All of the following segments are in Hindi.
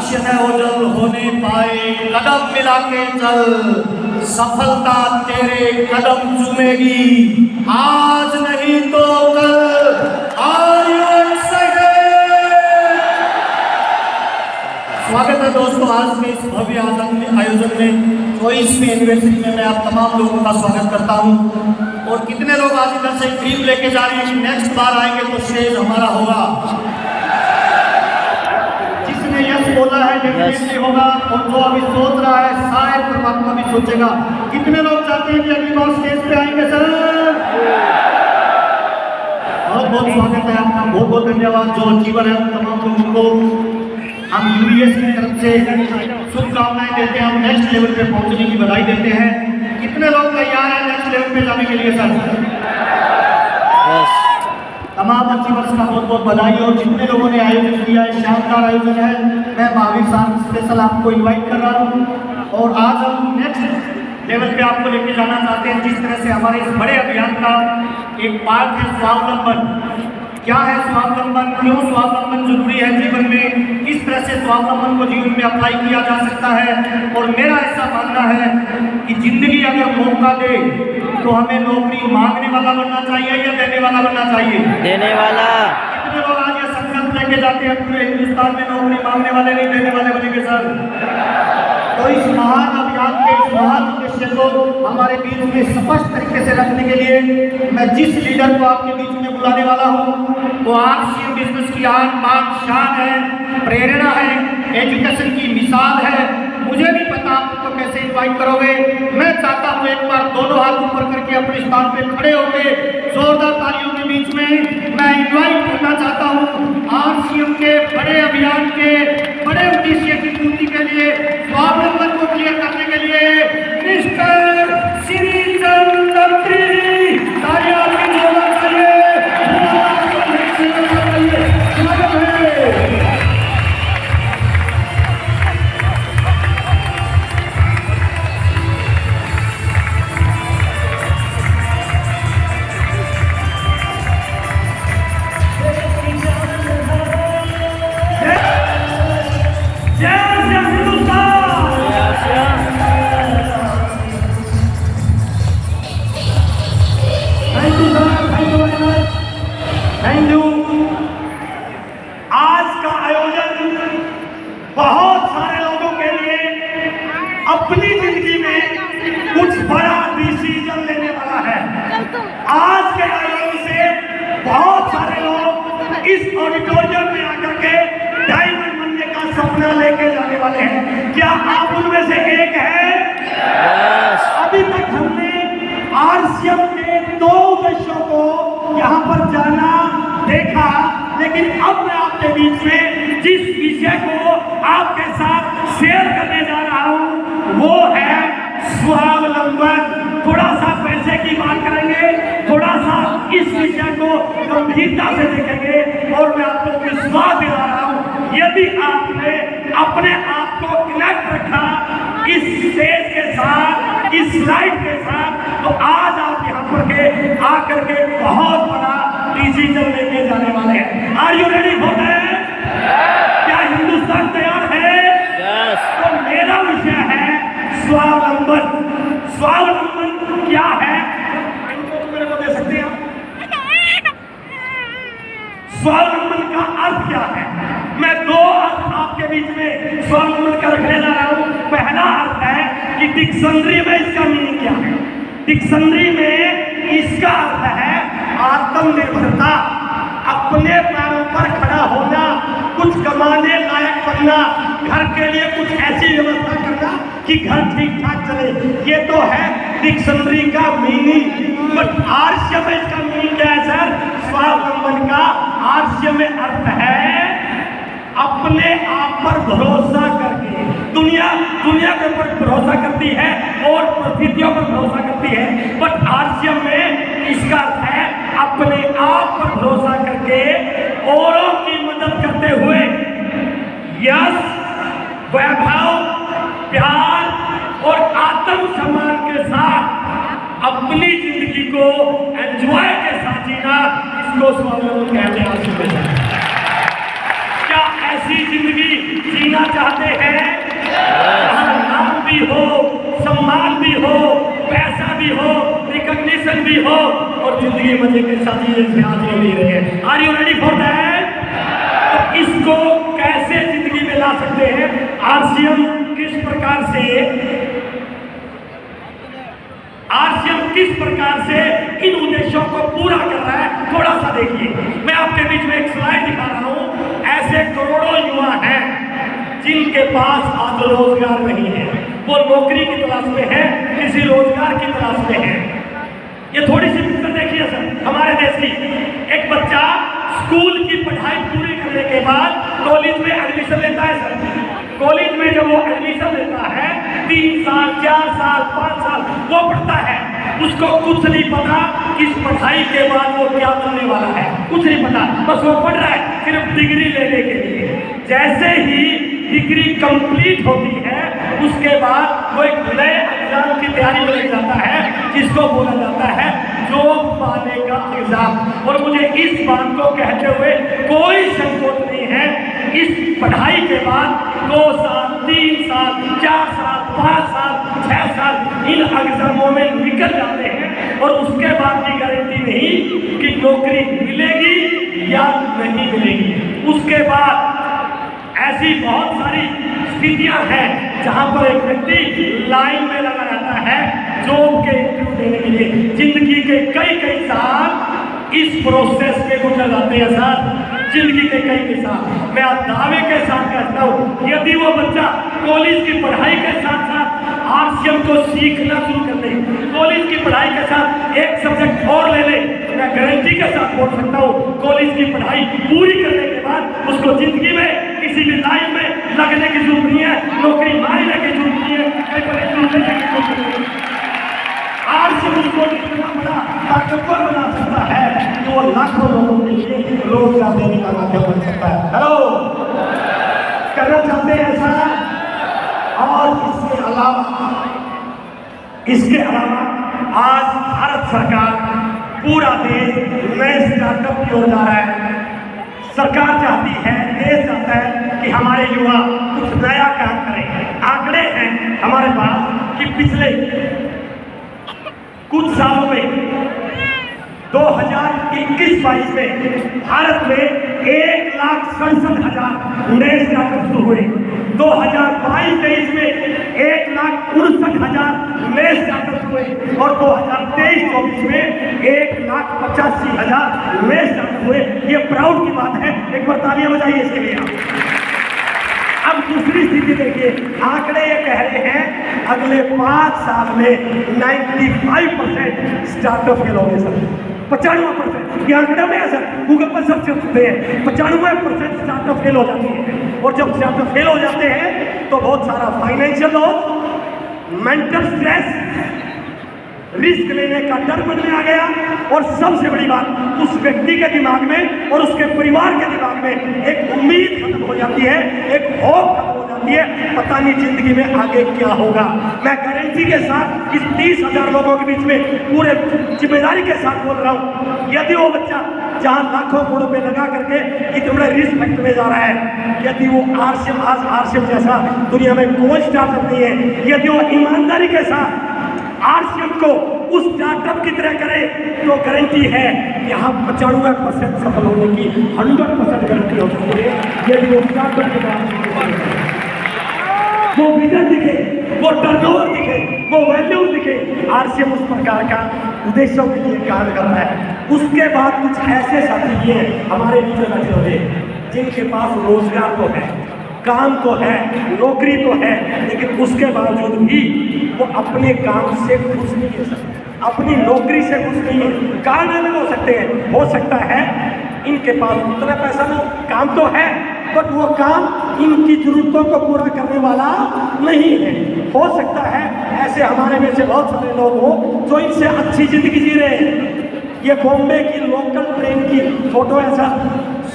लक्ष्य न ओझल होने पाए, कदम मिला के चल, सफलता तेरे कदम चूमेगी, आज नहीं तो कल। Are you excited? स्वागत है दोस्तों आज के इस भव्य आयोजन में, 24वीं एनिवर्सरी में मैं आप तमाम लोगों का स्वागत करता हूं। और कितने लोग आज इधर से ड्रीम लेके जा रहे हैं, नेक्स्ट बार आएंगे तो स्टेज हमारा होगा। जिसने यस बोला है डेफिनेटली होगा, और जो अभी सोच रहा है शायद परमात्मा भी सोचेगा। कितने लोग चाहते हैं कि अगली बार स्टेज पे आएंगे सर? बहुत बहुत स्वागत है आपका, बहुत बहुत धन्यवाद। जो अचीवर है तमाम लोगों को हम यूएस की तरफ से शुभकामनाएं देते हैं, हम नेक्स्ट लेवल पे पहुंचने की बधाई देते हैं। कितने लोग तैयार हैं नेक्स्ट लेवल पे जाने के लिए सर? तमाम अचीवर्स का बहुत बहुत बधाई। और जितने लोगों ने आयोजन किया है, शानदार आयोजन है। मैं महावीर साहब स्पेशल आपको इन्वाइट कर रहा हूँ और आज हम नेक्स्ट लेवल पे आपको लेके जाना चाहते हैं। जिस तरह से हमारे इस बड़े अभियान का एक पार्ट है स्वावलंबन। क्या है स्वावलंबन, क्यों स्वावलंबन जरूरी है जीवन में, किस तरह से स्वावलंबन को जीवन में अप्लाई किया जा सकता है। और मेरा ऐसा मानना है कि जिंदगी अगर मौका दे तो हमें नौकरी मांगने वाला बनना चाहिए या देने वाला बनना चाहिए? देने वाला। कितने लोग आज ये संकल्प लेके जाते हैं पूरे हिंदुस्तान में नौकरी मांगने वाले नहीं देने वाले बनेंगे सर? तो इस महान अभियान के इस महान उद्देश्य को हमारे बीच में स्पष्ट तरीके से रखने के लिए मैं जिस लीडर को आपके बीच में बुलाने वाला हूँ वो आरसीएम बिजनेस की आन बान शान है, प्रेरणा है, एजुकेशन की मिसाल है। मुझे नहीं पता आप तो कैसे इन्वाइट करोगे। मैं चाहता हूँ एक बार दोनों हाथ ऊपर करके अपने स्थान पे खड़े होके जोरदार तालियों के बीच में मैं इन्वाइट करना चाहता हूँ आरसीएम के बड़े अभियान के बड़े उद्देश्य की पूर्ति के लिए, स्वावलंबन को क्लियर करने के लिए मिस्टर श्री चंद्र तालियां की जोरदार चाहिए। Thank you. आज का आयोजन बहुत सारे लोगों के लिए अपनी जिंदगी में कुछ बड़ा डिसीजन लेने वाला है। आज के आयोजन से बहुत सारे लोग इस ऑडिटोरियम में आकर के डायमंड बनने का सपना लेके जाने वाले हैं। क्या आप उनमें से एक हैं? अभी तक हमने आरसीएम के 2 उद्देश्यों को यहाँ पर जाना देखा, लेकिन अब मैं आपके बीच में जिस विषय को आपके साथ शेयर करने जा रहा हूँ वो है स्वावलंबन। थोड़ा सा पैसे की बात करेंगे, थोड़ा सा इस विषय को गंभीरता से देखेंगे और मैं आपको विश्वास दिला रहा हूँ यदि आपने अपने आप को कनेक्ट रखा इस स्टेज के साथ, इस लाइफ के साथ, तो आज आप यहाँ पर के आकर के बहुत बड़ा डिसीजन लेके जाने वाले हैं। Are you ready for that? क्या हिंदुस्तान तैयार है? तो मेरा विषय है स्वावलंबन। स्वावलंबन क्या है? मेरे को दे सकते हैं? स्वावलंबन का अर्थ क्या है? मैं 2 अर्थ आपके बीच में स्वावलंबन का रखने जा रहा हूं। पहला अर्थ है कि डिक्शनरी में इसका मीनिंग क्या है। डिक्शनरी में इसका अर्थ है आत्मनिर्भरता, अपने पैरों पर खड़ा होना, कुछ कमाने लायक बनना, घर के लिए कुछ ऐसी व्यवस्था करना कि घर ठीक ठाक चले। ये तो है डिक्शनरी का मीनिंग। बट आरसीएम में इसका मीनिंग क्या है सर? स्वावलंबन का आरसीएम में अर्थ है अपने आप पर भरोसा करके। दुनिया के ऊपर भरोसा करती है और परिस्थितियों पर भरोसा करती है, बट आरसीएम में इसका अर्थ है अपने आप पर भरोसा करके औरों की मदद करते हुए यश, वैभव, प्यार और आत्मसम्मान के साथ अपनी जिंदगी को एंजॉय के साथ जीना, इसको स्वावलंबन कहते हैं। क्या ऐसी जिंदगी जीना चाहते जिंदगी मजे के साथ ये ले रहे हैं। Are you ready for that? तो इसको कैसे जिंदगी में ला सकते हैं? आरसीएम किस प्रकार से इन उद्देश्यों को पूरा कर रहा है, थोड़ा सा देखिए। मैं आपके बीच में एक स्लाइड दिखा रहा हूं। ऐसे करोड़ों युवा हैं जिनके पास आज रोजगार नहीं है, वो नौकरी की तलाश में है, किसी रोजगार की तलाश में है। ये थोड़ी सी पिक्चर देखिए सर हमारे देश की। एक बच्चा स्कूल की पढ़ाई पूरी करने के बाद कॉलेज में एडमिशन लेता है सर। कॉलेज में जब वो एडमिशन लेता है 3 साल 4 साल 5 साल वो पढ़ता है, उसको कुछ नहीं पता इस पढ़ाई के बाद वो क्या बनने वाला है, कुछ नहीं पता। बस वो पढ़ रहा है सिर्फ डिग्री लेने के लिए। जैसे ही डिग्री कंप्लीट होती है उसके बाद वो एक नए एग्जाम की तैयारी में लग जाता है जिसको बोला जाता है जॉब पाने का एग्जाम। और मुझे इस बात को कहते हुए कोई संकोच नहीं है, इस पढ़ाई के बाद 2 साल 3 साल 4 साल 5 साल 6 साल इन एग्जामों में निकल जाते हैं और उसके बाद की गारंटी नहीं कि नौकरी मिलेगी या नहीं मिलेगी। उसके बाद ऐसी बहुत सारी स्थितियां हैं जहां पर एक व्यक्ति लाइन में लगा रहता है जॉब के इंटरव्यू देने के लिए। जिंदगी के कई साल इस प्रोसेस में गुजर जाते हैं सर, जिंदगी के कई साल। मैं आप दावे के साथ कहता हूं यदि वो बच्चा कॉलेज की पढ़ाई के साथ साथ आरसीएम को सीखना शुरू कर दे, कॉलेज की पढ़ाई के साथ एक सब्जेक्ट और ले ले, मैं गारंटी के साथ बोल सकता हूँ कॉलेज की पढ़ाई पूरी करने के बाद उसको जिंदगी में किसी भी लाइन में लगने की जरूरत नहीं है, नौकरी मारने की जरूरत नहीं है, कहीं पर लेने की जरूरत नहीं है। आरसीएम उसको इतना बड़ा ताकतवर बना सकता है कि वो लाखों लोगों के लिए रोजगार देने का माध्यम बन सकता है। हेलो, करना चाहते हैं ऐसा? और इसके अलावा आज भारत सरकार पूरा देश नए स्टार्टअप की ओर जा रहा है। सरकार चाहती है, देश चाहता है कि हमारे युवा कुछ नया काम करें। आंकड़े हैं हमारे पास कि पिछले कुछ सालों में 2021-22 में भारत में 1,67,000 नए स्टार्टअप शुरू हुए। 2022-23 में 1,59,000 नए स्टार्टअप हुए और 2023-24 में 1,85,000 नए स्टार्टअप हुए। ये प्राउड की बात है, एक बार तालियां बजाइए इसके लिए। अब दूसरी स्थिति देखिए, आंकड़े ये कह रहे हैं अगले 5 साल में 95% स्टार्टअप फेल होंगे सर। 95% ये आंकड़े में है सर, गूगल पर सर्च करते हैं 95% स्टार्टअप फेल हो जाती है। और जब स्टार्टअप फेल हो जाते हैं तो बहुत सारा financial loss, mental stress, risk लेने का डर मन में आ गया और सबसे बड़ी बात उस व्यक्ति के दिमाग में और उसके परिवार के दिमाग में एक उम्मीद खत्म हो जाती है, एक होप खत्म हो जाती है, पता नहीं जिंदगी में आगे क्या होगा। मैं गारंटी के साथ इस 30,000 लोगों के बीच में पूरे जिम्मेदारी के साथ बोल रहा हूँ, यदि वो बच्चा जहाँ लाखों करोड़ रुपए लगा करके इतने बड़े रिस्क फैक्टर में जा रहा है, यदि वो आरसीएम जैसा दुनिया में कोई स्टार्टअप नहीं है, यदि वो ईमानदारी के साथ आरसीएम को उस स्टार्टअप की तरह करे तो गारंटी है यहाँ 95% सफल होने की 100% गारंटी हो सकती है। यदि वो स्टार्टअप के बाद वो विजन दिखे, वो टर्नओवर दिखे, वो वैल्यू दिखे, आरसीएम उस प्रकार का उद्देश्यों के लिए कार्य कर रहा है। उसके बाद कुछ ऐसे साथी भी हैं हमारे बीच में बैठे हुए जिनके पास रोजगार तो है, काम तो है, नौकरी तो है, लेकिन उसके बावजूद भी वो अपने काम से खुश नहीं है सर, अपनी नौकरी से खुश नहीं है। कारण अलग हो सकते हैं, हो सकता है इनके पास उतना पैसा ना, काम तो है बट वो काम इनकी जरूरतों को पूरा करने वाला नहीं है। हो सकता है ऐसे हमारे में से बहुत सारे लोग हो जो इनसे अच्छी जिंदगी जी रहे हैं। ये बॉम्बे की लोकल ट्रेन की फोटो है सर,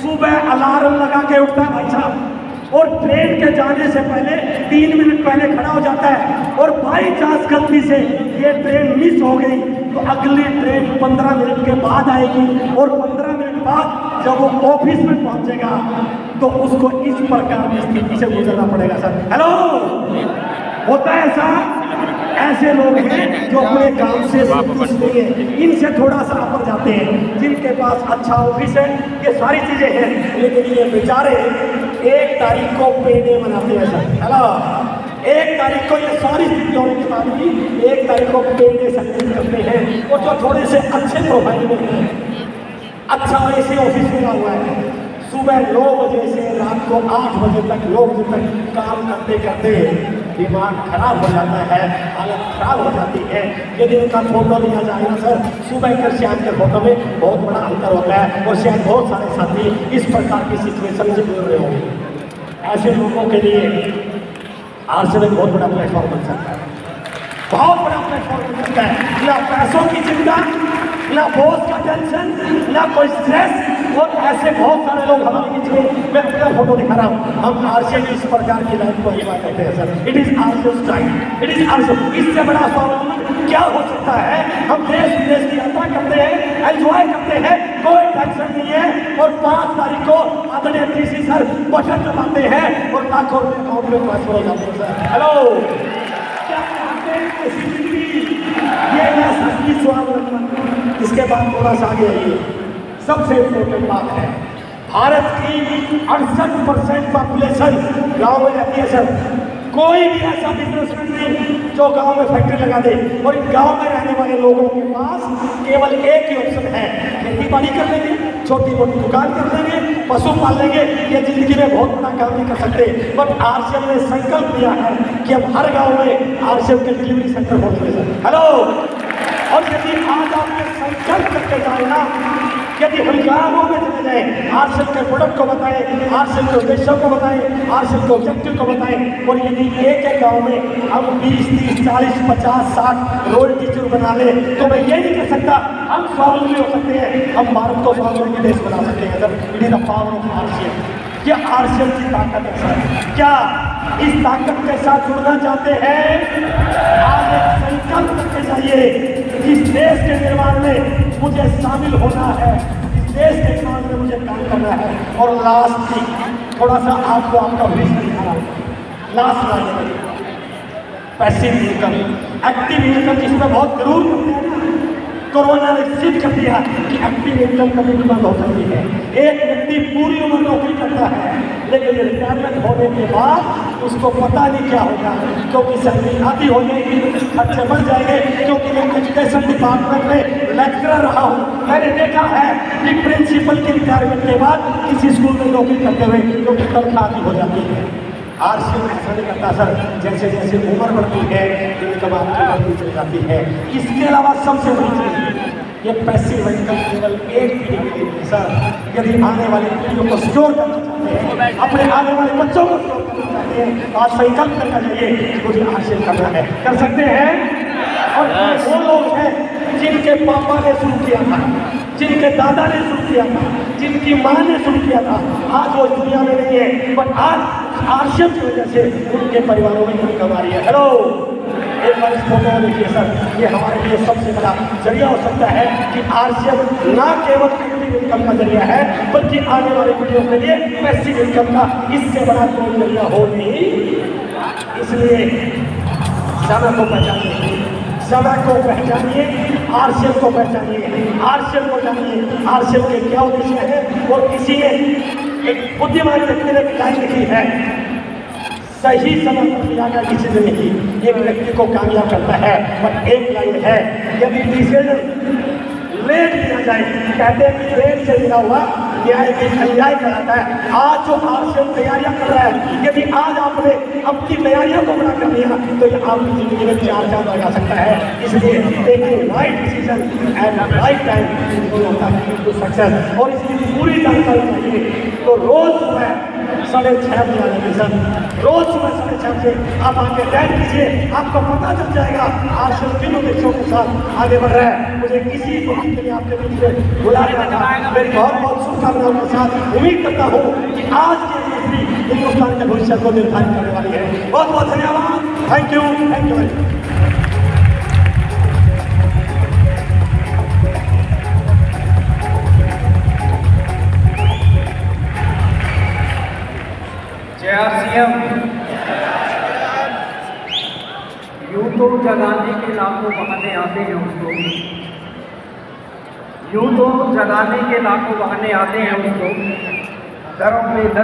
सुबह अलार्म लगा के उठता है भाई साहब और ट्रेन के जाने से पहले 3 मिनट पहले खड़ा हो जाता है और बाई चांस गलती से ये ट्रेन मिस हो गई तो अगली ट्रेन 15 मिनट के बाद आएगी और 15 मिनट बाद जब वो ऑफिस में पहुंचेगा तो उसको इस प्रकार की स्थिति से गुजरना पड़ेगा सर। हेलो, होता है ऐसा? ऐसे लोग हैं जो अपने काम से संतुष्ट नहीं है, इनसे थोड़ा सा ऊपर जाते हैं, जिनके पास अच्छा ऑफिस है, ये सारी चीजें हैं, लेकिन ये बेचारे 1 तारीख को पेडे मनाते हैं सर। हेलो, 1 तारीख को ये सारी स्थिति होने के बाद भी 1 तारीख को पेडे सेलिब्रेट करते हैं। और जो थोड़े से अच्छे प्रोफाइल में हैं, अच्छा ऐसे ऑफिस मिला हुआ है, सुबह 9 बजे से रात को 8 बजे तक 9 बजे तक काम करते करते दिमाग खराब हो जाता है, हालत खराब हो जाती है। यदि उनका फोटो लिया जाए ना सर, सुबह के शायद के फोटो में बहुत बड़ा अंतर होता है, और शायद बहुत सारे साथी इस प्रकार की सिचुएशन से गुजर रहे होंगे। ऐसे लोगों के लिए आरसीएम एक बहुत बड़ा प्लेटफॉर्म बन सकता है, बहुत बड़ा प्लेटफॉर्म बन सकता है। ना पैसों की चिंता, ना बॉस का टेंशन, ना कोई स्ट्रेस। और ऐसे बहुत सारे लोग हमारे बीच में, मैं अपना फोटो दिखा रहा हूँ, हम आरसीएम इस प्रकार की लाइफ को एंजॉय करते हैं sir. It is RCM style, it is RCM. इससे बड़ा स्वावलंबन क्या हो सकता है? हम देश विदेश की यात्रा करते हैं, एंजॉय करते हैं, कोई टेंशन नहीं है, और 5 तारीख को आदरणीय डीसी सर बटन दबाते हैं और लाखों रुपए अकाउंट में ट्रांसफर हो जाते हैं सर। हेलो, क्या चाहते हैं ऐसी जिंदगी? ये है सच्ची स्वावलंबन। इसके बाद थोड़ा सा आगे आइए, सबसे इम्पोर्टेंट बात है, भारत की 68% पॉपुलेशन गांव में रहती है सर। कोई भी ऐसा बिजनेसमैन नहीं जो गांव में फैक्ट्री लगा दे, और इन गांव में रहने वाले लोगों के पास केवल एक ही ऑप्शन है, खेती बाड़ी कर लेंगे, छोटी मोटी दुकान कर लेंगे, पशु पाल लेंगे, ये जिंदगी में बहुत बड़ा काम नहीं कर सकते। बट आरसीएम ने संकल्प लिया है कि हम हर गाँव में आरसीएम के डिलीवरी सेंटर खोलेंगे सर। हेलो, और यदि आज आपने संकल्प करके जाए ना, यदि हम गाँवों में चले जाए, आरसीएम के प्रोडक्ट को बताएं, आरसीएम के उद्देश्यों को बताएं, आरसीएम के ऑब्जेक्टिव को बताएं, और यदि एक गांव में हम 20, 30, 40, 50, 60 रोड टीचर बना ले, तो मैं ये नहीं कह सकता हम स्वावलंबी हो सकते हैं, हम भारत को स्वावलंबी देश बना सकते हैं sir. It is the power of RCM. क्या आरसीएम की ताकत है सर? क्या इस ताकत के साथ जुड़ना चाहते हैं? आज एक संकल्प करके जाइए, इस देश के निर्माण में मुझे शामिल होना है, इस देश के निर्माण में मुझे काम करना है। और लास्ट की थोड़ा सा आपको आपका विजन दिखाना होगा। Last line passive income, active income जिसमें बहुत जरूर करते हैं ना, कोरोना ने सिद्ध कर दिया कि एक्टिव इनकम कभी भी बंद हो सकती है। एक व्यक्ति पूरी उम्र नौकरी करता है, लेकिन रिटायरमेंट होने के बाद उसको पता नहीं क्या होगा, क्योंकि सैलरी आधी हो जाएगी, खर्चे बढ़ जाएंगे। क्योंकि मैं एजुकेशन डिपार्टमेंट में लेक्चरर रहा हूँ, मैंने देखा है कि प्रिंसिपल की रिटायरमेंट के बाद किसी स्कूल में नौकरी करते हुए क्योंकि तनख्वाह आधी हो जाती है। आरसीएम ऐसा नहीं करता सर, जैसे जैसे उम्र बढ़ती है इनकम आपकी बढ़ती चली जाती है। इसके अलावा सबसे बड़ी चीज, ये पैसिव इनकम केवल एक पीढ़ी के लिए सर। यदि आने वाली पीढ़ियों को स्टोर करना चाहते हैं, अपने आने वाले बच्चों को स्टोर करना चाहते हैं, तो आज संकल्प करना चाहिए कि मुझे आरसीएम करना है, कर सकते हैं। और वो लोग हैं जिनके पापा ने शुरू किया था, जिनके दादा ने शुरू किया था, जिनकी माँ ने शुरू किया था, आज वो इस दुनिया में नहीं है, बट आज आरसीएम की वजह से उनके परिवारों में इनकम आ रही है। हेलो, एक बार इस फोटो में देखिए सर, ये हमारे लिए सबसे बड़ा जरिया हो सकता है कि आरसीएम ना केवल एक्टिव इनकम का जरिया है, बल्कि आने वाली पीढ़ियों के लिए पैसिव इनकम का इससे बड़ा कोई जरिया हो नहीं। इसलिए समय को पहचानिए, समय को पहचानिए, आरसीएम को पहचानिए, आरसीएम को जानिए, आरसीएम के क्या उद्देश्य है। और किसी ने एक बुद्धिमान व्यक्ति ने लाइन लिखी है, सही समय पर लिया गया डिसीजन नहीं एक व्यक्ति को कामयाब करता है। बट एक लाइन है, यदि डिसीजन लेट लिया जाए, कहते हैं कि लेट से लिया हुआ न्याय की अन्याय कराता है। आज जो आरसीएम तैयारियां कर रहा है, यदि आज आपने अपनी तैयारियों को बड़ा कर लिया तो ये आपकी जिंदगी में 4 चांद लगा सकता है। इसलिए taking right decision at right time होता है टू सक्सेस। और इसकी पूरी जानकारी चाहिए तो रोज सुबह 6:30 बजे आ जाएंगे सर, रोज सुबह 6:30 बजे आप आके बैठ कीजिए, आपको पता चल जाएगा आरसीएम किन उद्देश्यों के साथ आगे बढ़ रहा है। मुझे किसी को के लिए आपके बीच में बुलाया था, मेरी बहुत बहुत शुभकामनाओं के साथ उम्मीद करता हूँ कि आज की यूनिवर्सिटी हिंदुस्तान के भविष्य को निर्धारित करने वाली है। बहुत बहुत धन्यवाद, थैंक यू, थैंक यू। जय आरसीएम। यूथ तो जगाने के लाखों बहाने आते हैं उसको, यूं तो जगाने के लाखों बहाने आते हैं उसको, दरों पे